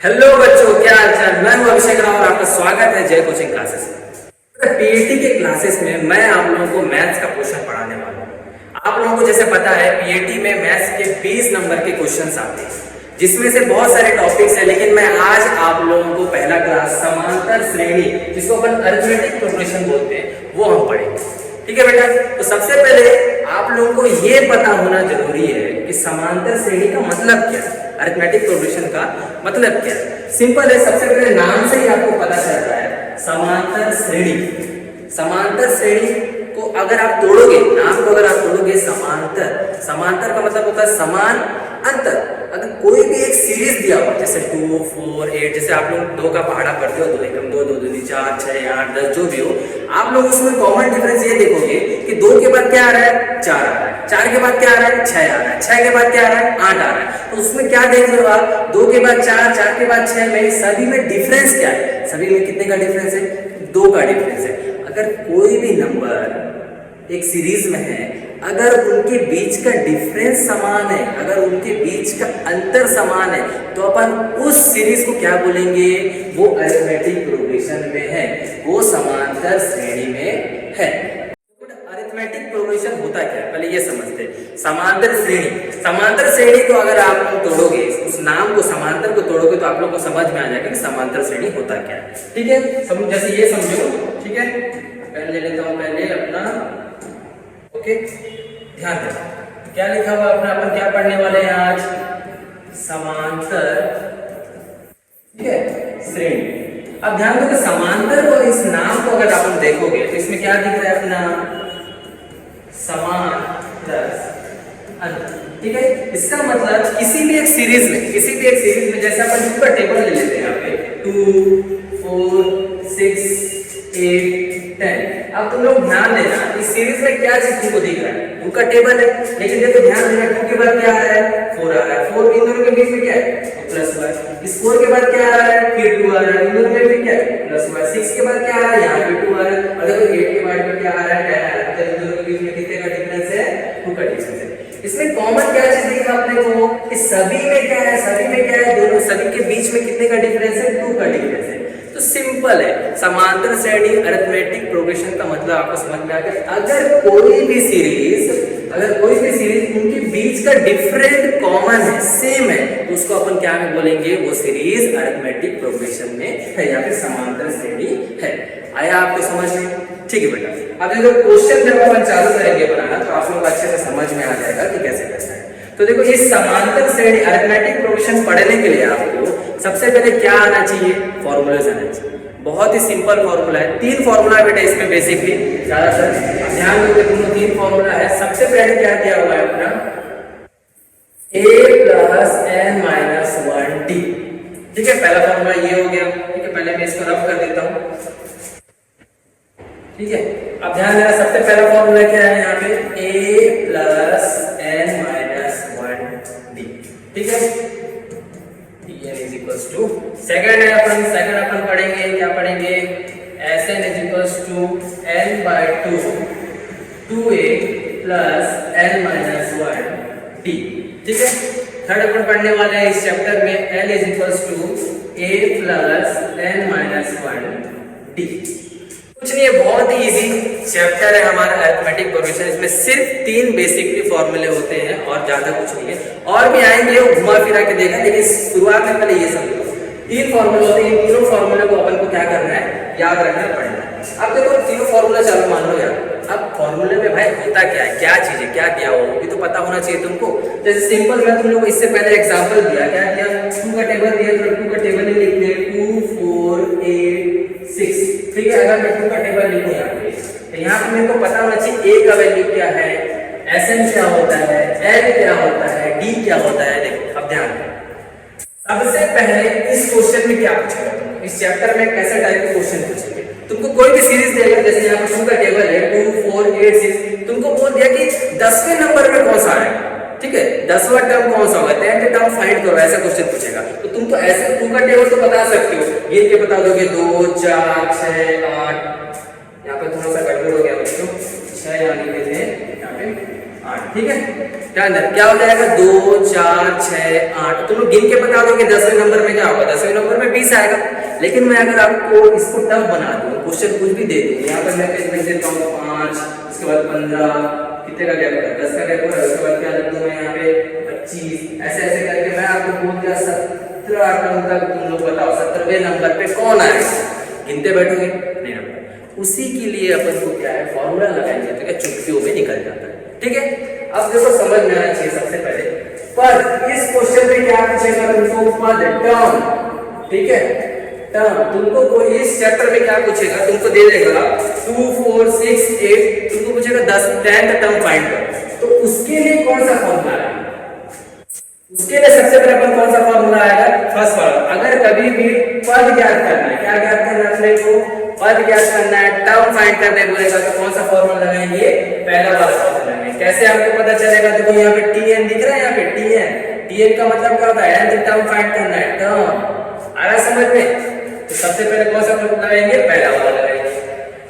Hello बच्चों, क्या हाल चाल। मैं हूं अभिषेक राव और आपका स्वागत है जय कोचिंग क्लासेस में। पीएटी के क्लासेस में मैं आप लोगों को मैथ्स का क्वेश्चन पढ़ाने वाला हूं। आप लोगों को जैसे पता है पीएटी में मैथ्स के 20 नंबर के क्वेश्चंस आते हैं, जिसमें से बहुत सारे टॉपिक्स हैं, लेकिन मैं आज आप लोगों को पहला क्लास समांतर श्रेणी, जिसको अपन अरिथमेटिक प्रोग्रेशन बोलते हैं, वो हम पढ़ेंगे। ठीक है बेटा। तो सबसे पहले आप लोगों को ये पता होना जरूरी है कि समांतर श्रेणी का मतलब क्या है, अरिथमेटिक प्रोग्रेशन का मतलब क्या है। सिंपल है, सबसे पहले नाम से ही आपको पता चल रहा है समांतर श्रेणी। समांतर श्रेणी को अगर आप तोड़ोगे, नाम को अगर आप तोड़ोगे, समांतर, समांतर का मतलब होता है समान अंतर। अगर कोई भी एक सीरीज दिया हुआ जैसे 2, 4, 8, जैसे आप लोग 2 का पहाड़ा पढ़ते हो, 2 एकम 2, 2 दूनी 4, 6, 8, 10 जो भी हो, आप लोग उसमें कॉमन डिफरेंस ये देखोगे कि 2 के बाद क्या आ रहा है, 4 आ रहा है, 4 के बाद क्या आ रहा है, 6 आ रहा है, 6 के बाद क्या आ रहा है, 8 आ रहा है। तो उसमें क्या देख रहे हो आप, 2 के बाद 4, 4 के बाद 6 में सभी में डिफरेंस क्या है, सभी में कितने का डिफरेंस है, 2 का डिफरेंस है। अगर कोई भी नंबर एक सीरीज में है, अगर उनके बीच का डिफरेंस समान है, अगर उनके बीच का अंतर समान है, तो अपन उस सीरीज को क्या बोलेंगे, वो अरिथमेटिक प्रोग्रेशन में है, वो समांतर श्रेणी में है। अरिथमेटिक प्रोग्रेशन होता क्या है, पहले ये समझते हैं। समांतर श्रेणी, समांतर श्रेणी को अगर आप तोड़ोगे, उस नाम को समांतर को तोड़ोगे, तो आप लोग को समझ में आ जाएगा कि समांतर श्रेणी होता क्या है। ठीक है, सब जैसे ये समझो। ठीक है, पेन ले लेता हूं पहले अपना। ओके, ध्यान देना क्या लिखा हुआ अपना, अपन क्या पढ़ने वाले हैं आज, समांतर, ठीक है, श्रेणी। अब ध्यान दो कि समांतर को, इस नाम को अगर आप देखोगे तो इसमें क्या दिख रहा है अपना, समांतर अंतर। ठीक है, इसका मतलब किसी भी एक सीरीज में, किसी भी एक सीरीज में, जैसे अपन 2 का टेबल ले लेते हैं यहाँ पे, 2, 4, 6, 8, 10। अब तुम लोग ध्यान देना, इस सीरीज में क्या चीज तुमको दिख रहा है, 2 का टेबल है, लेकिन देखो ध्यान देना, 2 के बाद क्या आ रहा है, 4 आ रहा है, 4 इन दोनों के बीच में क्या है, प्लस y। इस 4 के बाद क्या आ रहा है, फिर 2 आ रहा है, इन दोनों में भी क्या है, प्लस y। 6 के बाद क्या आ रहा है, यहाँ पे 2 आ रहा है, और देखो 8 के बाद में क्या आ रहा है, 10 आ रहा है। तो इन दोनों के बीच में कितने का डिफरेंस है, 2 का डिफरेंस है। इसमें कॉमन क्या चीज दिखा अपने को, कि सभी में क्या है, सभी में क्या है, दोनों सभी के बीच में कितने का डिफरेंस है, 2 का डिफरेंस है। तो सिंपल है, समांतर श्रेणी अरिथमेटिक प्रोग्रेशन का मतलब आपको समझ में आ गया। अगर कोई भी सीरीज, अगर कोई भी सीरीज उनके बीच का डिफरेंट कॉमन है, सेम है, तो उसको अपन क्या में बोलेंगे, वो सीरीज अरिथमेटिक प्रोग्रेशन में है या फिर समांतर श्रेणी है। आया आपको समझ में? ठीक है बेटा। अब देखो क्वेश्चन जब अपन चालू करेंगे बनाना, तो आप लोग अच्छे से समझ में आ जाएगा कि कैसे करना है। तो देखो, इस समांतर श्रेणी अरिथमेटिक प्रोग्रेशन पढ़ने के लिए आपको सबसे पहले क्या आना चाहिए, फॉर्मूलाज आना चाहिए। बहुत ही सिंपल फॉर्मूला है, 3 फॉर्मूला बेटा इसमें बेसिकली ज्यादातर ध्यान दो, दोनों 3 फॉर्मूला है। सबसे पहले क्या दिया हुआ है अपना, a + n - 1t। ठीक है, पहला फॉर्मूला ये हो गया। ठीक है, पहले मैं इसको रफ कर देता हूं। ठीक है, अब ध्यान देना, सबसे पहला फॉर्मूला क्या है यहाँ पे, a + n - 1d। ठीक है, सेकंड है अपन पढ़ेंगे, क्या पढ़ेंगे, Sn = n/2 2a + n - 1t। ठीक है, थर्ड अपन पढ़ने वाले हैं इस चैप्टर में, L = a + n - 1d। कुछ नहीं है, बहुत ही इजी चैप्टर है हमारा अरिथमेटिक प्रोग्रेशन। इसमें सिर्फ 3 बेसिकली फॉर्मूले होते हैं और ज्यादा कुछ नहीं है। और भी आएंगे, वो घुमा फिरा के देखा, लेकिन शुरुआत में पहले ये समझो, 3 फॉर्मूले होते हैं। तीनों फॉर्मूले को अपन को क्या करना है, याद रखना पड़ना है। अब देखो तीनों फॉर्मूला चालू मान लो यार। अब फॉर्मूले में भाई होता क्या है, क्या चीज है, क्या किया हो, ये तो पता होना चाहिए तुमको। जैसे सिंपल मैं तुम लोग इससे पहले एग्जांपल दिया, क्या किया, 2 का टेबल दिया, तो 2 का टेबल लिख दिया, 2, 4, 8, 6। ठीक है, अगर मैं 2 का टेबल लिखूं यहाँ पे, तो यहाँ पे मेरे को पता होना चाहिए a का वैल्यू क्या है, Sn क्या होता है, L क्या होता है, D क्या होता है। देखो अब ध्यान दो, सबसे पहले इस क्वेश्चन में क्या पूछेगा, इस चैप्टर में कैसे टाइप के क्वेश्चन पूछेंगे। तुमको कोई भी सीरीज देगा, जैसे यहाँ पे 2 का टेबल है, 2, 4, 8, 6, तुमको बोल दिया कि 10वें नंबर में कौन सा आएगा। ठीक है, 10वां टर्म कौन सा होगा, 10th टर्म फाइंड करो, ऐसा क्वेश्चन पूछेगा। तो तुम तो ऐसे 2 का टेबल तो बता सकते हो, ये क्या बता दोगे, 2, 4, 6, 8। यहाँ पे थोड़ा सा गड़बड़ हो गया बच्चों, 6 यानी के थे यहाँ पे 8। ठीक है, ध्यान देना क्या हो जाएगा 2 4 6 8। तुम लोग गिन के बता दो कि 10वें नंबर में क्या होगा, 10वें नंबर में 20 आएगा। लेकिन मैं अगर आपको इसको टफ बना दूं, क्वेश्चन कुछ भी दे दूं, यहाँ पर मैं पेज में देता हूँ 5, उसके बाद 15, कितने का गैप होगा 10 का गैप होगा, उसके बाद क्या लिख दूं मैं यहाँ पे 25, ऐसे ऐसे करके मैं आपको बोल दिया 17 टर्म तक तुम लोग बताओ 17वें नंबर पे कौन आएगा। गिनते बैठोगे नहीं ना, उसी के लिए अपन को क्या है फॉर्मूला लगाएंगे तो क्या चुटकियों में निकल जाता है। ठीक है, अब देखो समझ में आना चाहिए सबसे पहले पद। इस क्वेश्चन में क्या पूछेगा तुमको, पद टर्म। ठीक है, टर्म तुमको कोई इस चैप्टर में क्या पूछेगा, तुमको दे देगा 2 4 6 8, तुमको पूछेगा 10th टर्म फाइंड करो। तो उसके लिए कौन सा फॉर्मूला है, उसके लिए सबसे पहले अपन कौन सा फॉर्मूला आएगा, फर्स्ट फॉर्मूला। अगर कभी भी पद ज्ञात करना है, क्या ज्ञात करना है अपने को, पद ज्ञात करना है, टर्म फाइंड करने बोलेगा तो कौन सा फॉर्मूला लगाएंगे, पहला वाला फॉर्मूला लगाएंगे। कैसे आपको पता चलेगा, देखो यहाँ पे tn दिख रहा है, यहाँ पे tn का मतलब क्या होता है, nth टर्म फाइंड करना है, टर्म आ रहा समझ में। तो सबसे पहले कौन सा फॉर्मूला लगाएंगे, पहला वाला लगाएंगे।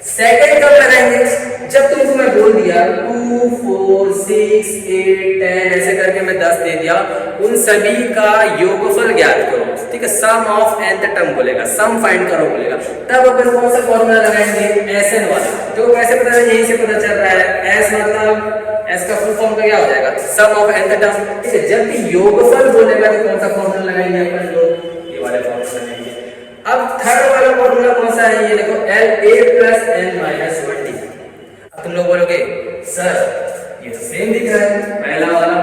सेकंड कब लगाएंगे, जब तुमको मैं बोल दिया 2 4 6 8 10 ऐसे करके मैं 10 दे दिया, उन सभी का योगफल ज्ञात करो। ठीक है, सम ऑफ nth टर्म बोलेगा, सम फाइंड करो बोलेगा, तब अपन कौन सा फॉर्मूला लगाएंगे, Sn वाला। देखो कैसे पता है, यहीं से पता चल रहा है, S मतलब S का फुल फॉर्म क्या हो जाएगा, सम ऑफ nth टर्म। ठीक है, जब भी योगफल बोलेगा तो कौन सा फॉर्मूला लगाएंगे अपन लोग, ये वाले फॉर्मूला लगाएंगे। अब थर्ड वाला फॉर्मूला कौन सा है, ये देखो La + n - 1d। अब तुम लोग बोलोगे सर ये तो सेम दिख रहा है, पहला वाला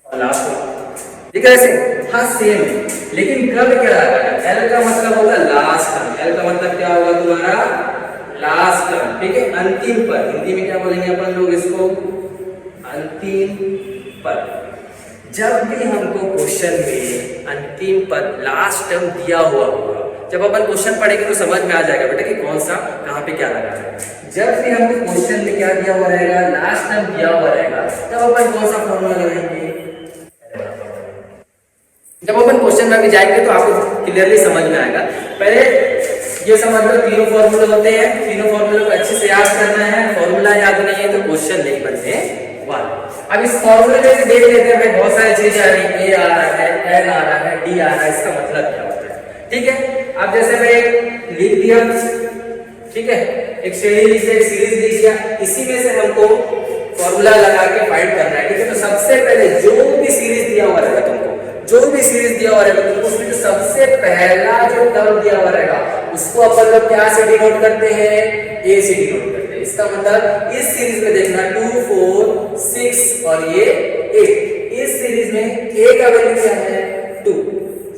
और लास्ट वाला दिख रहा है सेम। हाँ सेम है, लेकिन कब क्या आएगा, L का मतलब होगा लास्ट टर्म। L का मतलब क्या होगा तुम्हारा, लास्ट टर्म। ठीक है, अंतिम पद, हिंदी में क्या बोलेंगे अपन लोग इसको, अंतिम पद। जब भी हमको क्वेश्चन में अंतिम पद लास्ट टर्म दिया हुआ होगा, जब अपन क्वेश्चन पढ़ेंगे तो समझ में आ जाएगा बेटा कि कौन सा कहाँ पे क्या लगा है। जब भी हमको क्वेश्चन में क्या दिया हुआ रहेगा, लास्ट टर्म दिया हुआ रहेगा, तब अपन कौन सा फॉर्मूला लगाएंगे। जब अपन क्वेश्चन में भी जाएंगे तो आपको क्लियरली समझ में आएगा। पहले ये समझ लो तीनों फॉर्मूले होते हैं, तीनों फॉर्मूले को अच्छे से याद करना है। फॉर्मूला याद नहीं है तो क्वेश्चन नहीं बनने वाला। अब इस फॉर्मूले में से देख लेते हैं भाई, बहुत सारी चीजें आ रही, ए आ रहा है, एन आ रहा है, डी आ रहा है, इसका मतलब क्या होता है। ठीक है, अब जैसे मैं लिख दिया, ठीक है, एक श्रेणी लिख दिया, एक सीरीज लिख दिया, इसी में से हमको फॉर्मूला लगा के फाइंड करना है। ठीक है, तो सबसे पहले जो भी सीरीज दिया हुआ रहेगा तुमको, जो भी सीरीज दिया हुआ रहेगा तुमको, उसमें जो सबसे पहला जो टर्म दिया हुआ रहेगा उसको अपन लोग क्या से डिनोट करते हैं, ए से डिनोट करते हैं। इसका मतलब इस सीरीज में देखना 2 4 6 और ये 8, इस सीरीज में ए का वैल्यू क्या है 2।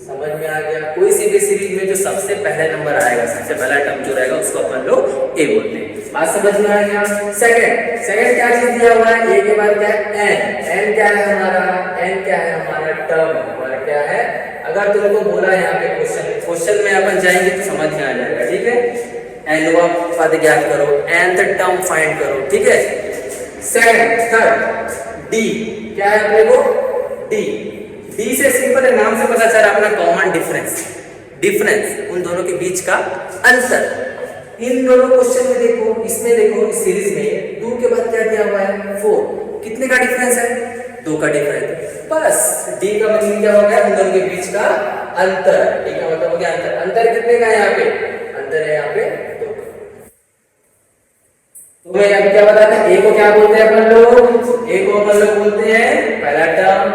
समझ में आ गया, कोई सी भी सीरीज में जो सबसे पहले नंबर आएगा, सबसे पहला टर्म जो रहेगा उसको अपन लोग ए बोलते हैं। बात समझ में आ गया। सेकंड क्या चीज दिया हुआ है, ए के बाद क्या है एन क्या है हमारा, एन क्या है हमारा टर्म, हमारा क्या है। अगर तुमको बोला यहाँ पे क्वेश्चन में अपन जाएंगे तो समझ में आ जाएगा। ठीक है, एनवा पद ज्ञात करो, nth टर्म फाइंड करो। ठीक है, थर्ड डी क्या है अपने को, डी से सिंपल है, नाम से पता चला अपना कॉमन डिफरेंस उन दोनों के बीच का अंतर। इन दोनों क्वेश्चन में देखो, इसमें देखो, इस सीरीज में 2 के बाद क्या दिया हुआ है 4, कितने का डिफरेंस है 2 का डिफरेंस। बस डी का मतलब क्या हो गया, उन दोनों के बीच का अंतर। डी का मतलब हो गया अंतर कितने का है यहाँ पे, अंतर है यहाँ पे 2। तो मैं यहाँ क्या बताता है, ए को क्या बोलते हैं अपन लोग, ए को अपन लोग बोलते हैं पहला टर्म,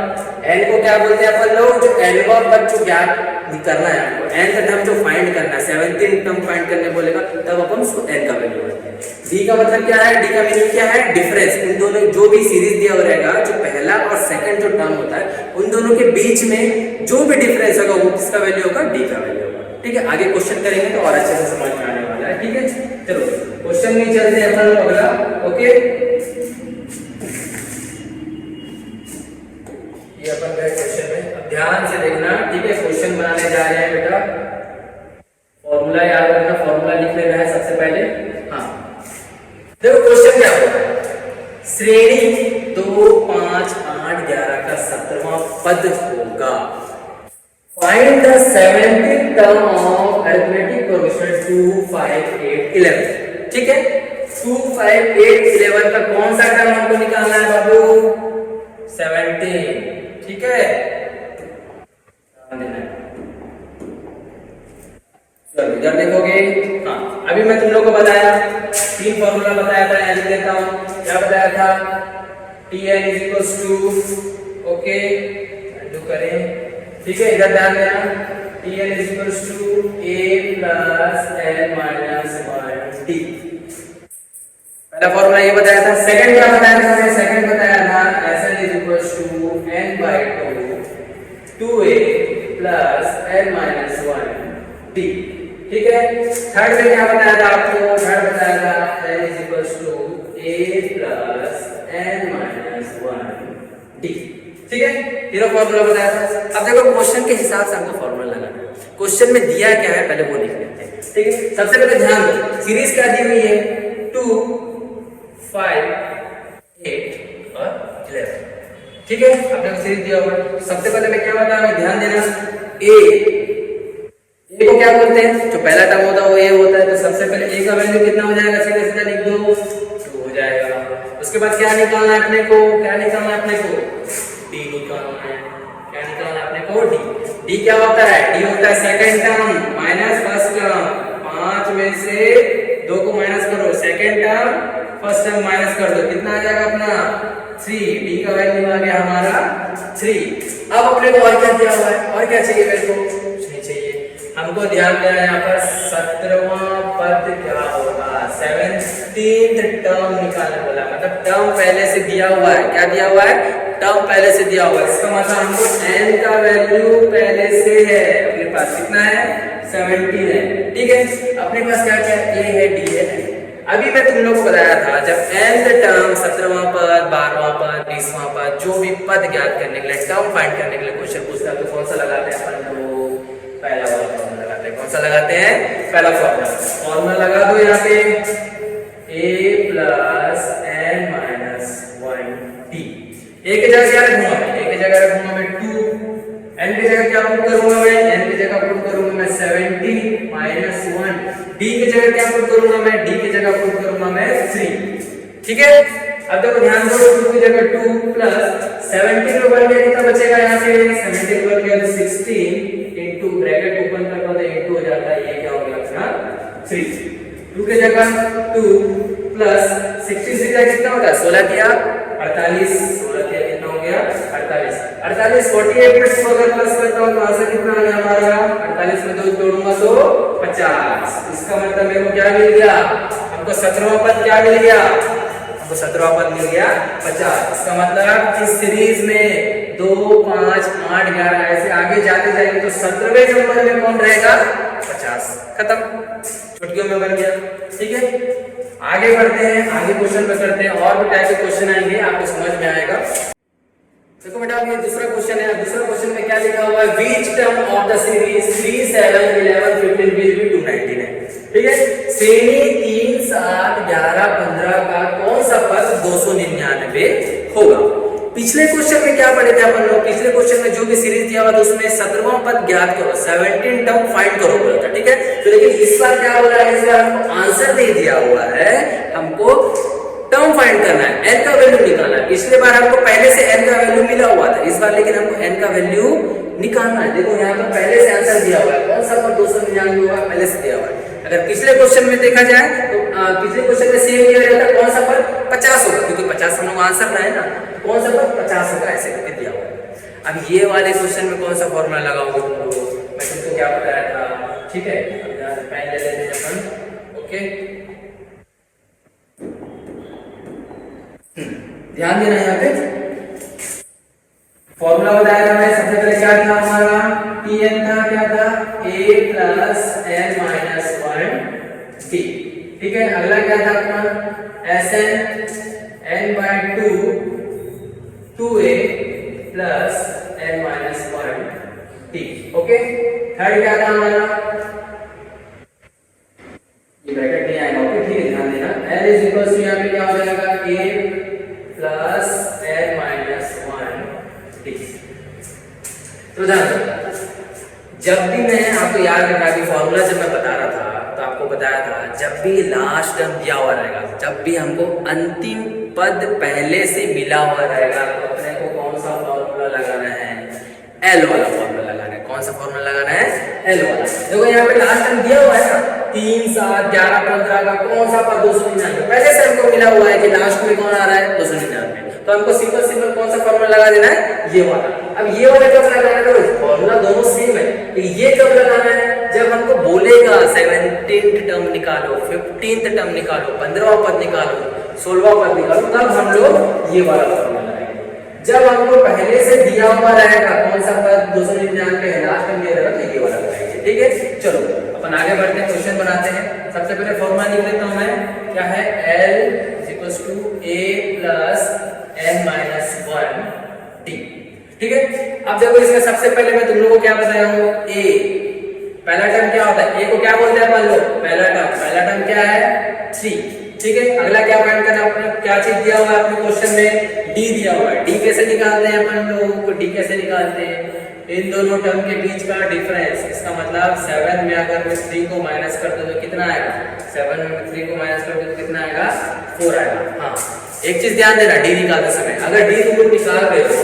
एन को क्या बोलते हैं अपन लोग, जो एनवा पद जो ज्ञात करना है आपको, nth टर्म जो फाइंड करना है, 17th टर्म फाइंड करने बोलेगा तब अपन उसको n का वैल्यू बोलते हैं। डी का मतलब क्या है, डी का मीनिंग क्या है, डिफरेंस। उन दोनों जो भी सीरीज दिया हुआ रहेगा, जो पहला और सेकंड जो टर्म होता है उन दोनों के बीच में जो भी डिफरेंस होगा वो किसका वैल्यू होगा, डी का वैल्यू होगा। ठीक है, आगे क्वेश्चन करेंगे तो और अच्छे से समझ में आने वाला है। ठीक है, चलो क्वेश्चन में चलते हैं अपन अगला। ओके, ये अपन गए क्वेश्चन में, अब ध्यान से देखना। ठीक है, क्वेश्चन बनाने जा रहे हैं बेटा, फॉर्मूला याद रखना, फॉर्मूला लिख लेना है सबसे पहले। हाँ देखो क्वेश्चन क्या होगा, श्रेणी 2 5 8 11 का 17वां पद होगा। Find the 17th term of arithmetic progression 2 5 8 11। ठीक है, 2 5 8 11 का कौन सा टर्म हमको निकालना है बाबू? 17। ठीक है, चलो इधर देखोगे। हाँ, अभी मैं तुम लोग को बताया, 3 फॉर्मूला बताया था, यहाँ लिख देता हूँ। क्या बताया था? Tn is equals to, okay जो करें, ठीक है, इधर ध्यान देना। Tn is equals to a plus n minus 1 t। पहला फॉर्मूला ये बताया था। सेकंड क्या बताया था? हमने सेकंड बताया था Sn is equals to n/2 2a plus n minus 1 t। ठीक है, थर्ड में क्या बताया था आपको? थर्ड बताया था n is equals to a plus n minus 1 d। ठीक है, ये फॉर्मूला बताया था। अब देखो क्वेश्चन के हिसाब से हमको फॉर्मूला लगाना है। क्वेश्चन में दिया क्या है पहले वो लिख लेते हैं। ठीक है, सबसे पहले ध्यान दो, सीरीज क्या दी हुई है? 2 5 8 और 11। ठीक है, आपने सीरीज दिया हुआ। सबसे पहले मैं क्या बताऊं, ध्यान देना। ए को क्या बोलते हैं? जो पहला टर्म होता है वो ए होता है, तो सबसे पहले ए का वैल्यू कितना हो जाएगा? सीधे सीधा लिख दो, 2 हो जाएगा। उसके बाद क्या निकालना है अपने को? क्या निकालना है अपने को? डी निकालना है। क्या निकालना है अपने को? डी। डी क्या होता है? डी होता है second term minus first term. 5 में से 2 को माइनस करो, second term first term minus कर दो, कितना आ जाएगा अपना? 3। डी का वैल्यू आ गया हमारा 3। अब अपने को और क्या दिया हुआ है? और क्या चाहिए मेरे को? नहीं चाहिए हमको। ध्यान देना, यहाँ पर 17वां पद क्या होगा? 17th टर्म निकालने बोला, मतलब टर्म पहले से दिया हुआ है। क्या दिया हुआ है? टर्म पहले से दिया हुआ है। इसका मतलब हमको n का वैल्यू पहले से है अपने पास। कितना है? 17 है। ठीक है, अपने पास क्या क्या है? a है, d है। अभी मैं तुम लोग को बताया था, जब nth टर्म 17वां पद 12वां पद 20वां पद जो भी पद ज्ञात करने के लिए, टर्म फाइंड करने के लिए क्वेश्चन पूछता है, तो कौन सा लगाते हैं अपन लोग? पहला वाला फॉर्मूला लगाते हैं। कौन सा लगाते हैं? पहला फॉर्मूला लगा दो यहाँ पे, a plus n minus 1t। a की जगह क्या रखूंगा मैं? a की जगह रखूंगा मैं 2। n की जगह क्या पुट करूंगा मैं? n की जगह पुट करूंगा मैं 70 माइनस 1। d की जगह क्या पुट करूंगा मैं? d की जगह पुट करूंगा मैं 3। ठीक है, अब देखो ध्यान दो, 2 की जगह 2 प्लस 70 बन गया, कितना बचेगा यहाँ से? 70 बन गया तो 16 इनटू ब्रैकेट ओपन कर दो तो इनटू हो जाता है, ये क्या हो गया अपना? 3। 2 की जगह 2 प्लस 63 का कितना होता है? 16 किया 48, 16 किया कितना हो गया? 48। 48 48 में 2 अगर प्लस करता हूं तो आंसर कितना आ गया हमारा? 48 में 2 जोड़ूंगा तो 50। इसका मतलब मेरे को क्या मिल गया? हमको 17वां पद क्या मिल गया? हमको 17वां पद मिल गया 50। इसका मतलब इस सीरीज में 2 5 8 11 ऐसे आगे जाते जाएंगे तो 17वें नंबर में कौन रहेगा? 50। खत्म, चुटकियों में बन गया। ठीक है, आगे बढ़ते हैं, आगे क्वेश्चन पे करते हैं। और भी टाइप के क्वेश्चन आएंगे, आपको समझ में आएगा। देखो बेटा, ये दूसरा क्वेश्चन है। दूसरा क्वेश्चन में क्या लिखा हुआ है? Which term of the series 3 7 11 15 will be 299। ठीक है, श्रेणी 3 7 11 15 का कौन सा पद 299 होगा? पिछले क्वेश्चन में क्या पढ़े थे अपन लोग? पिछले क्वेश्चन में जो भी सीरीज दिया हुआ था उसमें 17वां पद ज्ञात करो, 17 टर्म फाइंड करो बोला था। ठीक है, तो लेकिन इस बार क्या हो रहा है? इस बार हमको आंसर नहीं दिया हुआ है, हमको टर्म फाइंड करना है, n का वैल्यू निकालना है। पिछले बार हमको पहले से n का वैल्यू मिला हुआ था, इस बार लेकिन हमको n का वैल्यू निकालना है। देखो यहाँ पर पहले से आंसर दिया हुआ है, कौन सा पद 299 होगा? पहले से दिया हुआ है। अगर पिछले क्वेश्चन में देखा जाए तो पिछले क्वेश्चन में सेम दिया रहता, कौन सा पद? 50 होगा, क्योंकि 50 हम लोग आंसर ना है ना, कौन सा पद? 50 होगा, ऐसे करके दिया हुआ है। अब ये वाले क्वेश्चन में कौन सा फॉर्मूला लगाओगे तुम लोग? मैं तुमको क्या बताया था? ठीक है, अब यहाँ से पेन ले लेते हैं अपन। ओके, ध्यान देना, यहाँ पे फॉर्मूला बताया था मैं। सबसे पहले क्या था हमारा? Tn था, क्या था? a plus n minus 1t। ठीक है, अगला क्या था अपना? Sn n/2 2a plus n minus 1t। Okay, third क्या था हमारा? ये ब्रैकेट नहीं आएगा। ओके, ठीक है, ध्यान देना। n इज इक्वल टू यहाँ पे क्या हो जाएगा? a plus n minus 1t। तो ध्यान दो, जब भी मैं आपको याद रखना कि फॉर्मूला जब मैं बता रहा था तो आपको आपको बताया था, जब भी लास्ट टर्म दिया हुआ रहेगा, जब भी हमको अंतिम पद पहले से मिला हुआ रहेगा, तो अपने को कौन सा फॉर्मूला लगाना है? एल वाला फॉर्मूला लगाना है। कौन सा फॉर्मूला लगाना है? एल वाला। देखो यहाँ पे लास्ट टर्म दिया हुआ है ना, 3, 7, 11, 15 का कौन सा पद? 299। पहले से हमको मिला हुआ है कि लास्ट में कौन आ रहा है? 299। तो हमको सिंपल कौन सा फॉर्मूला लगा देना है? ये वाला। अब ये वाला कब लगाना है? तो फॉर्मूला दोनों सेम है, तो ये कब लगाना है? जब हमको बोलेगा 17th टर्म निकालो, 15th टर्म निकालो, 15वां पद निकालो, 16वां पद निकालो, तब हम लोग ये वाला फॉर्मूला लगाएंगे। जब हमको पहले से दिया हुआ रहेगा कौन सा पद 299 है, लास्ट में दिया रहेगा, तो ये वाला लगाएंगे। ठीक है, चलो अपन आगे बढ़ते हैं, क्वेश्चन बनाते हैं। सबसे पहले फॉर्मूला लिख लेता हूं मैं, क्या है? L = A + n-1 d। ठीक है, अब देखो इसमें सबसे पहले मैं तुम लोगों को क्या बताया हूं? A पहला टर्म क्या होता है? ए को क्या बोलते हैं अपन लोग? पहला टर्म क्या है? 3। ठीक है, अगला क्या फाइंड करना है? अपने क्या चीज दिया हुआ है अपने क्वेश्चन में? डी दिया हुआ है। डी कैसे निकालते हैं अपन लोग को? डी कैसे निकालते हैं? इन दोनों टर्म के बीच का डिफरेंस, इसका मतलब 7 में अगर मैं 3 को माइनस कर दूं तो कितना आएगा? 7 में 3 को माइनस कर दूं तो कितना आएगा? 4 आएगा। हाँ, एक चीज ध्यान देना, डी निकालते समय अगर डी तुम लोग निकाल रहे हो,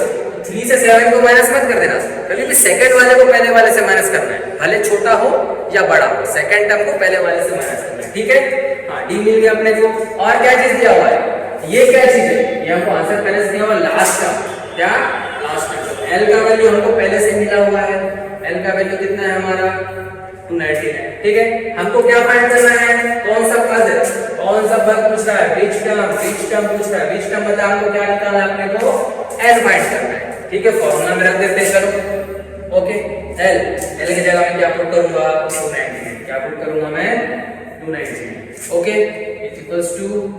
3 से 7 को माइनस मत कर देना, कभी भी सेकंड वाले को पहले वाले से माइनस करना है, भले छोटा हो या बड़ा हो, सेकंड टर्म को पहले वाले से माइनस करना है। ठीक है, हाँ, डी मिल गया अपने को। और क्या चीज दिया हुआ है? ये क्या चीज है? ये हमको आंसर पहले से दिया हुआ लास्ट टर्म, क्या? Last term. एल का वैल्यू हमको पहले से मिला हुआ है, एल का वैल्यू कितना है हमारा? 299। ठीक है, हमको क्या फाइंड करना है? कौन सा पद है? कौन सा पद पूछ रहा है? बीच टर्म पूछ रहा है। बीच टर्म मतलब हमको क्या निकालना है? अपने को एल फाइंड करना है। ठीक है, फॉर्मूला में रख देते हैं, चलो। ओके, एल की जगह मैं क्या पुट करूंगा? 299। क्या पुट करूंगा मैं? 299। ओके, =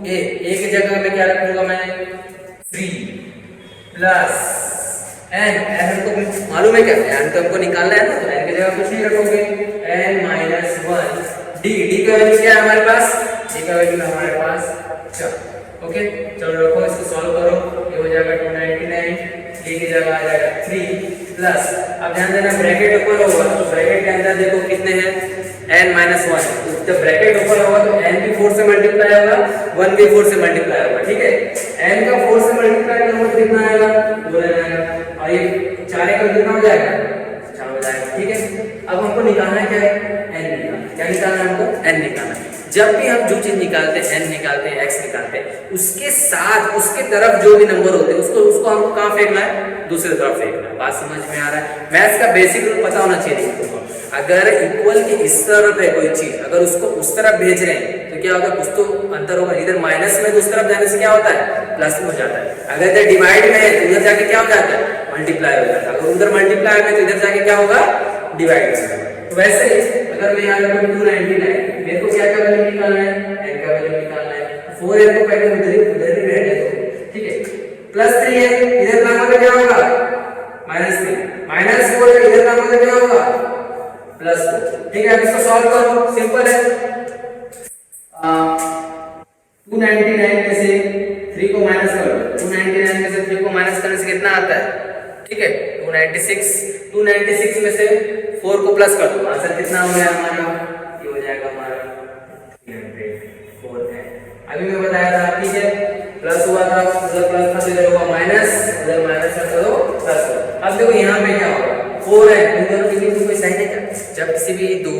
ए की जगह में क्या रखूंगा मैं? 3 + n हमको मालूम है क्या? n तो हमको निकालना है ना, तो n की जगह कुछ नहीं रखोगे, n-1 d का वैल्यू क्या है हमारे पास? d का वैल्यू है हमारे पास 4। ओके, चलो रखो, इसको सॉल्व करो, ये हो जाएगा 299, d की जगह आ जाएगा 3 प्लस, अब ध्यान देना ब्रैकेट ऊपर होगा, तो ब्रैकेट के अंदर देखो कितने हैं? n-1। जब ब्रैकेट ऊपर होगा तो n भी 4 से मल्टीप्लाई होगा, 1 भी 4 से मल्टीप्लाई होगा। ठीक है, n का 4 से मल्टीप्लाई करोगे तो कितना आएगा? 2 आएगा, और ये 4 का कितना हो जाएगा? 4 हो जाएगा। ठीक है, अब हमको निकालना क्या है? n निकालना। क्या निकालना है हमको? n निकालना। जब भी हम जो चीज निकालते हैं, n निकालते हैं, x निकालते हैं, उसके साथ उसके तरफ जो भी नंबर होते हैं उसको हमको कहाँ फेंकना है? दूसरी तरफ फेंकना है। बात समझ में आ रहा है? मैथ्स का बेसिक रूल पता होना चाहिए तुमको। अगर इक्वल के इस तरफ है कोई चीज, अगर उसको उस तरफ भेज रहे हैं तो क्या होगा? कुछ तो अंतर होगा, इधर माइनस में तो उस तरफ जाने से क्या होता है? प्लस में हो जाता है। अगर इधर डिवाइड में है तो उधर जाके क्या हो जाता है? मल्टीप्लाई हो जाता है। अगर उधर मल्टीप्लाई में तो इधर जाके क्या होगा? डिवाइड हो जाएगा। तो वैसे अगर मैं यहाँ रखूं 299, मेरे को क्या का वैल्यू निकालना है? n का वैल्यू निकालना है। 4 n को पहले उधर ही रहने दो। ठीक है, +3 है, इधर लाना तो क्या होगा? -3, -4 है, इधर लाना तो क्या होगा? +4। ठीक है, अब इसको सॉल्व करो, सिंपल है। 299 में से 3 को माइनस करो, 299 में से 3 को माइनस करने से कितना आता है? ठीक है, 296 में से 4 को प्लस कर दो, आंसर कितना हो गया हमारा? ये हो जाएगा हमारा 304 है। अभी मैं बताया था, ठीक है, प्लस हुआ था, उधर प्लस था, इधर होगा माइनस, उधर माइनस कर दो, प्लस हो। अब देखो यहाँ पे क्या होगा? 4 है, इन दोनों के बीच में कोई साइन है क्या? जब किसी भी दो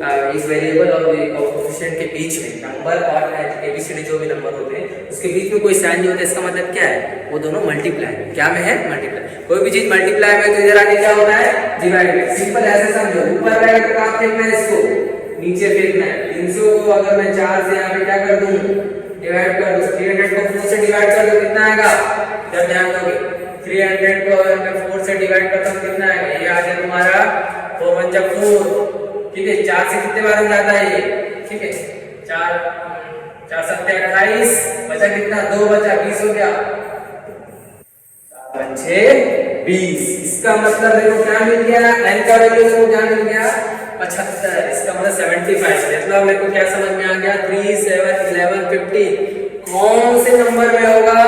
एक वेरिएबल और एक कोएफिशिएंट के बीच में नंबर और एबीसीडी जो भी नंबर होते हैं उसके बीच में कोई साइन नहीं होता, इसका मतलब क्या है? वो दोनों मल्टीप्लाई है। क्या में है? मल्टीप्लाई। कोई भी चीज मल्टीप्लाई में तो इधर आके क्या होता है? डिवाइड में। सिंपल ऐसे समझो, ऊपर रहेगा तो कहां फेंकना है? इसको नीचे फेंकना है। 300 को अगर मैं 4 से यहाँ पे क्या कर दूं? डिवाइड कर दूं। 300 को 4 से डिवाइड कर दो, कितना आएगा? जब ध्यान दोगे 300 को अगर मैं 4 से डिवाइड करता हूं कितना आएगा? ये आ जाए तुम्हारा 4 × 4। ठीक है, 4 से कितने बार हो जाता है ये? ठीक है, 4 × 7 = 28, बचा कितना? 2 बचा, 20 हो गया, 4 × 6 = 20। इसका मतलब देखो क्या मिल गया? n का वैल्यू देखो क्या मिल गया? 75। इसका मतलब 75। मतलब मेरे को क्या समझ में आ गया? 3, 7, 11, 15 कौन से नंबर में होगा?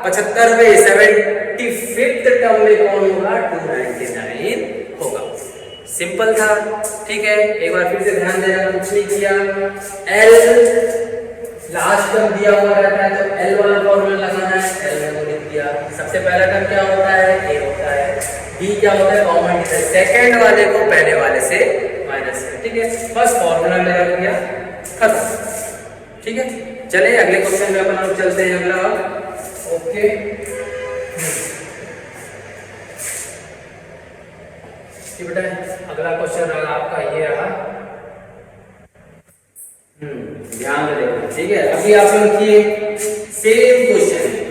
75वें 75th टर्म में कौन होगा? 299 होगा। सिंपल था, ठीक है। एक बार फिर से ध्यान देना, कुछ नहीं किया। एल लास्ट टर्म दिया हुआ रहता है तो एल वाला फॉर्मूला लगाना है, एल में वो लिख दिया। सबसे पहला टर्म क्या होता है, ए होता है। डी क्या होता है, कॉमन डिफरेंस, सेकंड वाले को पहले वाले से माइनस कर, ठीक है। बस फॉर्मूला मेरा हो गया खत्म, ठीक है। चलिए अगले क्वेश्चन में अपन लोग चलते हैं। अगला ओके, ये बेटा अगला क्वेश्चन रहा आपका, ये रहा। ध्यान से देखो, ठीक है। अभी आप लोग किए सेम क्वेश्चन है,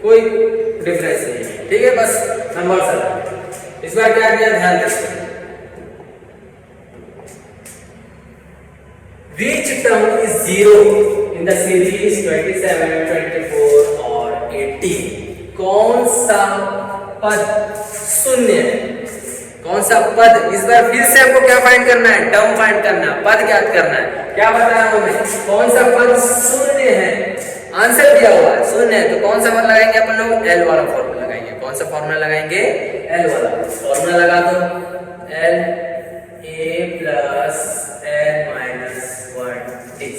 कोई डिफरेंस नहीं है, ठीक है। बस नंबर सर इस बार क्या किया, ध्यान देखो। Which term is zero in the series 27, 24 और 18? कौन सा पद शून्य है, कौन सा पद? इस बार फिर से हमको क्या फाइंड करना है, टर्म फाइंड करना है, पद ज्ञात करना है। क्या बताया हमें, कौन सा पद शून्य है, आंसर दिया हुआ है शून्य है, तो कौन सा पद लगाएंगे अपन लोग, एल वाला फॉर्मूला लगाएंगे। कौन सा फॉर्मूला लगाएंगे, एल वाला फॉर्मूला लगा दो, L A plus N minus 1,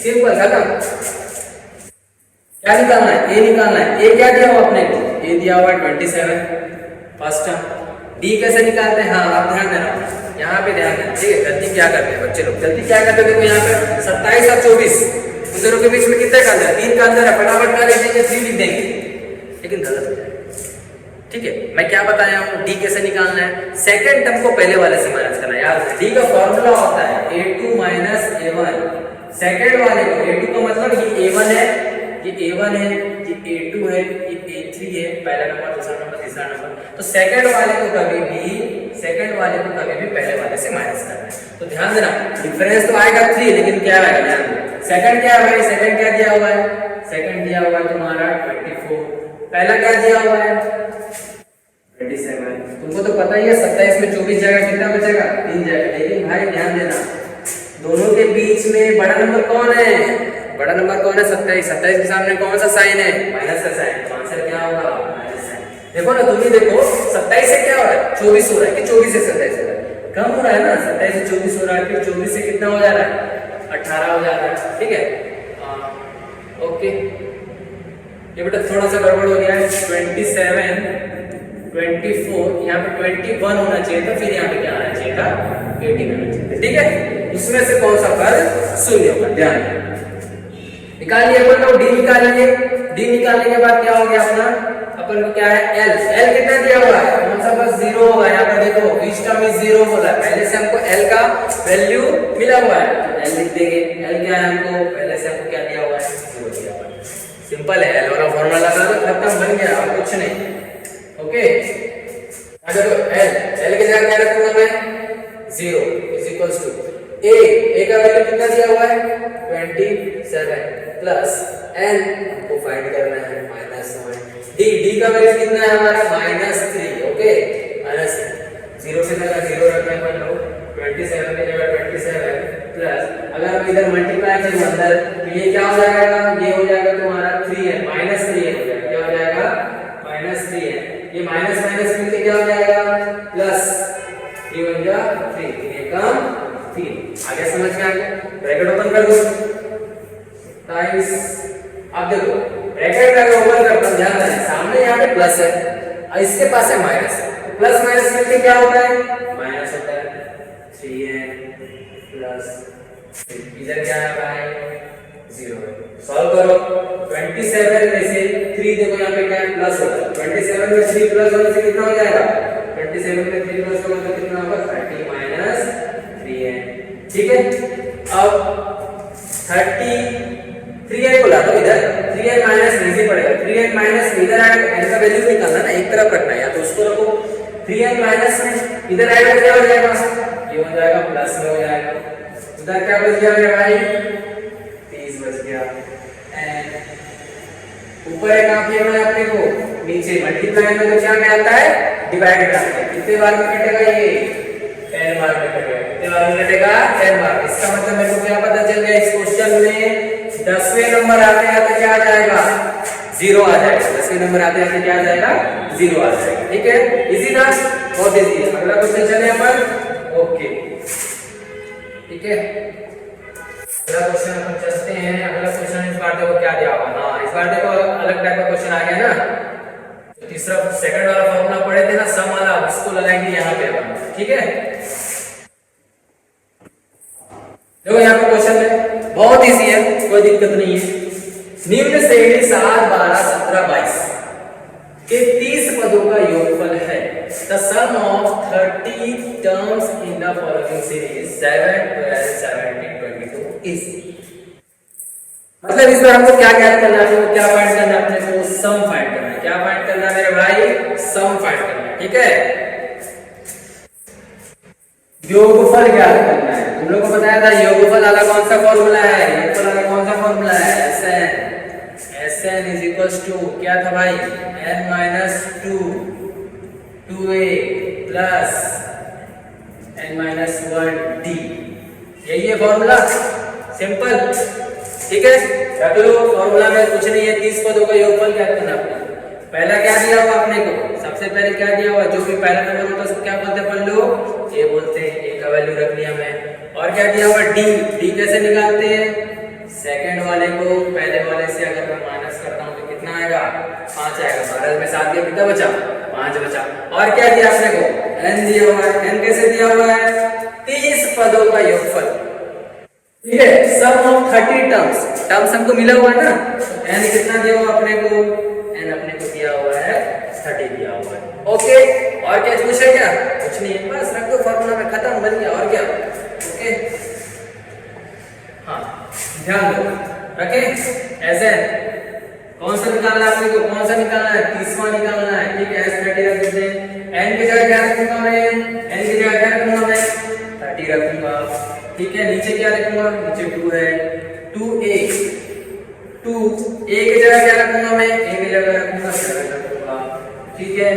simple खत्म। क्या निकालना है, ए निकालना है। ए क्या दिया हुआ अपने को, ए दिया हुआ 27 फर्स्ट टर्म। डी कैसे निकालते हैं, हाँ आप ध्यान देना, यहाँ पे ध्यान देना, ठीक है। गलती क्या करते हैं बच्चे लोग, गलती क्या करते हैं, देखो यहाँ पे 27 और 24 उन दोनों के बीच में कितने का अंतर है, 3 का अंतर है। फटाफट क्या लिख देंगे, 3 लिख देंगे, लेकिन गलत हो जाएगा, ठीक है। मैं क्या बताया हूँ, डी कैसे निकालना है, सेकंड टर्म को पहले वाले से माइनस करना है। याद, डी का फॉर्मूला होता है a2 माइनस a1। सेकंड वाले को, a2 का मतलब ये a1 है, ये a1 है, ये a2 है, ये a3 है, पहला नंबर, दूसरा नंबर, तीसरा नंबर। तो सेकंड वाले को कभी भी पहले वाले से माइनस करना है। तो ध्यान देना, डिफरेंस तो आएगा 3, लेकिन क्या आएगा, ध्यान दो। सेकंड क्या है भाई, सेकंड क्या दिया हुआ है, सेकंड दिया हुआ है तुम्हारा 24, पहला क्या दिया हुआ है 27। तुमको तो पता ही है 27 में 24 जाएगा, कितना बचेगा, 3 जाएगा। लेकिन भाई ध्यान देना, दोनों के बीच में बड़ा नंबर कौन है, बड़ा नंबर कौन है, 27। 27 के सामने कौन सा साइन है, माइनस का साइन। तो आंसर क्या होगा, माइनस साइन। देखो ना, तुम ही देखो 27 से क्या हो रहा है, 24 हो रहा है कि 24 से 27 हो रहा है, कम हो रहा है ना, 27 से 24 हो रहा है, फिर 24 से कितना हो जा रहा है, 18 हो जा रहा है, ठीक है। ओके, ये बेटा थोड़ा सा गड़बड़ हो गया है, 27 24, यहाँ पे 21 होना चाहिए था, फिर यहाँ पे क्या आना चाहिए था, 18 होना चाहिए था, ठीक है। उसमें से कौन सा पद शून्य होगा, ध्यान निकालिए। अपन लोग डी निकालेंगे, डी निकालने के बाद क्या हो गया अपना, अपन को क्या है, एल। एल कितना दिया हुआ है, कौन सा बस 0 होगा। यहाँ पे देखो बीच टर्म में 0 बोला है, पहले से हमको एल का वैल्यू मिला हुआ है, तो एल लिख देंगे। एल क्या है, हमको पहले से हमको क्या दिया हुआ है, 0 दिया हुआ है। सिंपल है, एल वाला फॉर्मूला लगा दो, खत्म, बन गया, और कुछ नहीं। ओके, अगर एल के जगह क्या रखूंगा मैं, 0 इज इक्वल्स टू ए का वैल्यू कितना दिया हुआ है 27 प्लस एन को फाइंड करना है -1। डी का वैल्यू कितना है हमारा -3। ओके, माइनस 0 से जगह 0 रखना है अपन लोग, 27 की जगह 27 प्लस, अगर हम इधर मल्टीप्लाई करें अंदर तो ये क्या हो जाएगा, ये हो जाएगा तुम्हारा 3n -3n हो जाएगा, क्या हो जाएगा -3n। ये माइनस माइनस मिलके क्या हो जाएगा प्लस, ये बन गया 3, ये कम 3। आगे समझ में आ गया, ब्रैकेट ओपन कर दो टाइम्स, अब देखो ब्रैकेट अगर ओपन करता हूं, ध्यान देना सामने यहाँ पे प्लस है और इसके पास है माइनस, प्लस माइनस मिलके क्या होता है, माइनस होता है। 3n प्लस इधर क्या है भाई 0 है। सॉल्व करो, 27 में से 3 देखो यहाँ पे क्या है, प्लस होता है। 27 में 3 प्लस होने से कितना हो जाएगा, 27 में 3 प्लस होगा तो कितना होगा 30 माइनस 3n, ठीक है। अब 3n को ला दो इधर, 3n माइनस नहीं पड़ेगा, 3n माइनस इधर आएगा, n का वैल्यू निकालना ना, एक तरफ रखना है, या तो उसको रखो 3n माइनस में इधर आएगा क्या हो जाएगा, ये हो जाएगा प्लस में हो जाएगा, उधर क्या बच गया मेरे भाई 30 बच गया। एंड ऊपर है कहां पे है अपने को, नीचे मल्टीप्लाई में तो क्या में आता है, डिवाइड में आता है। कितने बार में कटेगा ये, 10 बार में कटेगा। कितने बार में कटेगा, 10 बार। इसका मतलब मेरे को क्या पता चल गया, इस क्वेश्चन में 10वें नंबर आते आते क्या आ जाएगा, 0 आ जाएगा। 10वें नंबर आते आते क्या आ जाएगा, 0 आ जाएगा, ठीक है। इजी था, बहुत इजी है। अगला क्वेश्चन चले अपन। ओके, ठीक है, अगला क्वेश्चन अपन चलते हैं। अगला क्वेश्चन इस बार देखो क्या दिया हुआ। हाँ, इस बार देखो अलग टाइप का क्वेश्चन आ गया ना। तो तीसरा सेकंड वाला फॉर्मूला पढ़े थे ना सम वाला, इसको लगाएंगे यहाँ पे अपन। ठीक है, देखो यहाँ पे क्वेश्चन है, बहुत इजी है, कोई दिक्कत नहीं है। निम्न श्रेणी 7, 12, 17, 22 के 30 पदों का योगफल है। The sum of 30 terms in the following series 7, 12, 17, 22 is। मतलब इस बार हमको क्या ज्ञात करना है, क्या फाइंड करना है, अपने को सम फाइंड करना है। क्या फाइंड करना है मेरे भाई? सम फाइंड करना है। ठीक है, योगफल ज्ञात करना है। तुम लोगों को बताया था योगफल वाला कौन सा फॉर्मूला है, योगफल वाला कौन सा फॉर्मूला है? Sn is equals to क्या था भाई? n minus 2 2a plus n minus 1 d। यही है फॉर्मूला, सिंपल। ठीक है, चलो फॉर्मूला में कुछ नहीं है, 30 पदों का योगफल ज्ञात करना है। पहला क्या दिया हुआ अपने को? सबसे पहले क्या दिया हुआ? जो भी पहला नंबर होता है उसको क्या बोलते हैं अपन लोग? ए बोलते हैं। ए का वैल्यू रख लिया मैं। और क्या दिया हुआ? डी। डी कैसे निकालते हैं? सेकंड वाले को पहले वाले से अगर मैं माइनस करता हूं तो कितना आएगा? 5 आएगा। 12 में 7 गया, कितना बचा? 5 बचा। और क्या दिया अपने को? n दिया हुआ है। n कैसे दिया हुआ है? 30 पदों का योगफल। ठीक है, सम ऑफ 30 टर्म्स। टर्म्स हमको मिला हुआ है ना, n कितना दिया हुआ अपने को? n अपने को दिया हुआ है 30 दिया हुआ है। ओके, और क्या पूछे? क्या कुछ नहीं है, बस रख दो फॉर्मूला में, खत्म, बन गया। और क्या? ओके, हाँ ध्यान दो, रखे। ऐसे कौन सा निकालना है आपने को? कौन सा निकालना है? 30वां निकालना है। ठीक है, s30 रख देते हैं। n की जगह क्या रखूंगा मैं? n की जगह क्या रखूंगा मैं? 30 रखूंगा। ठीक है, नीचे क्या रखूंगा? नीचे 2 है, 2a 2 a की जगह क्या रखूंगा मैं? a की जगह रखूंगा 7 रखूंगा। ठीक है,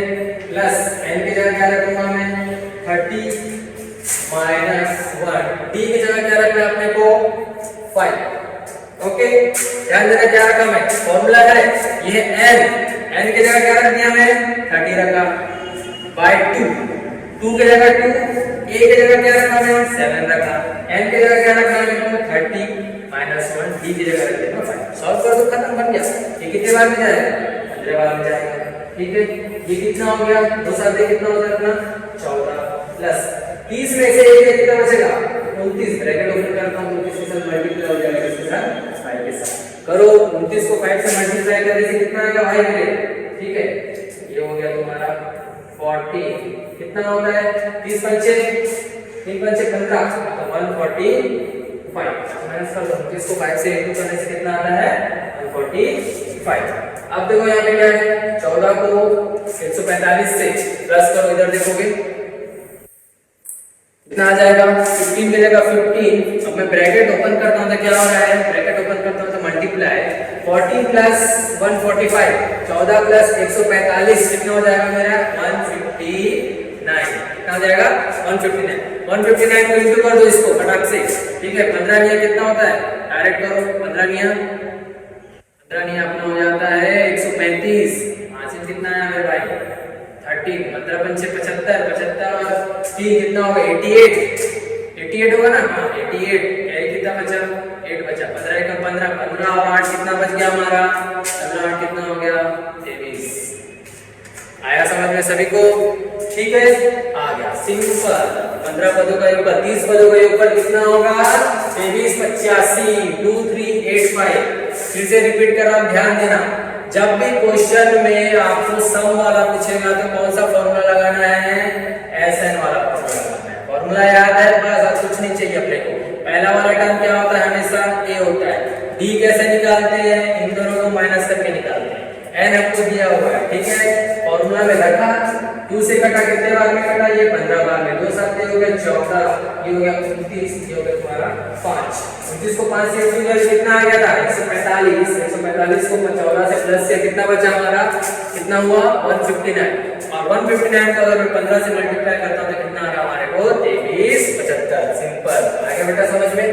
प्लस n की जगह क्या रखूंगा मैं? 30 माइनस 1। d की जगह क्या रखना है अपने को? 5। ओके, ध्यान देना क्या रखा मैं? फॉर्मूला है ये n की जगह क्या रख दिया मैं? 30 रखा बाय 2। 2 की जगह 2, a की जगह क्या रखा मैं? 7 रखा। n की जगह क्या रखा मैं? 30 माइनस 1। d की जगह रख देना 5। सॉल्व कर दो, खत्म, बन गया। ये कितने बार में जाएगा? 15 बार में जाएगा। ठीक है, ये कितना हो गया? 2 साथ कितना होता है अपना? 14 प्लस 30 में से 1 कितना बचेगा? 29। ब्रैकेट ओपन करता हूं, 29 के साथ मल्टीप्लाई हो जाएगा, इसके साथ 5 के साथ करो। 29 को 5 से मल्टीप्लाई करने से कितना आएगा भाई मेरे? ठीक है, ये हो गया तुम्हारा 40। कितना होता है? 30 पंचे 3 पंचे 15, तो 145। माइनस कर दो, 29 को 5 से इंटू करने से कितना आता है? 145। अब देखो यहाँ पे क्या है? 14 को 145 से प्लस करो, इधर देखोगे कितना आ जाएगा? 15 की जगह 15। अब मैं ब्रैकेट ओपन करता हूं तो क्या हो रहा है? ब्रैकेट ओपन करता हूं तो मल्टीप्लाई 14 प्लस 145, 14 प्लस 145 कितना हो जाएगा मेरा? 159। कितना हो जाएगा? 159। 159 को इंटू कर दो इसको फटाक से। ठीक है, 15 मियां कितना होता है? डायरेक्ट करो, 15 मियां अपना हो जाता है 135। हासिल कितना है मेरे भाई? 13। 15 पंचे 75, 75 और 3 कितना होगा? 88 होगा ना? हाँ 88। कैरी कितना बचा? 8 बचा। 15 का 15, 15 और 8 कितना बच गया हमारा? 15 8 कितना हो गया? 23। आया समझ में सभी को? ठीक है, आ गया, सिंपल। 15 पदों का योगफल, 30 पदों का योगफल कितना होगा? 23 85 2385। फिर से रिपीट कर रहा हूं, ध्यान देना। जब भी क्वेश्चन में आपको सम वाला पूछेगा तो कौन सा फॉर्मूला लगाना है? Sn वाला फॉर्मूला लगाना है। फॉर्मूला याद है बस, और कुछ नहीं चाहिए अपने को। पहला वाला टर्म क्या होता है? हमेशा a होता है। d कैसे निकालते हैं? इन दोनों को माइनस करके निकालते हैं। n हमको दिया हुआ है, ठीक है, फॉर्मूला में रखा। 2 से कटा, कितने बार में कटा? ये 15 बार में। 2 साथ हो गया 14, ये हो गया 29, ये हो गया तुम्हारा 5। 29 को 5 से इंटू करके कितना आ गया था? 145। 145 को 14 से प्लस से कितना बचा हमारा? कितना हुआ? 159। और 159 को अगर मैं 15 से मल्टीप्लाई करता हूं तो कितना आ रहा हमारे को? 2375। सिंपल। आ गया बेटा समझ में?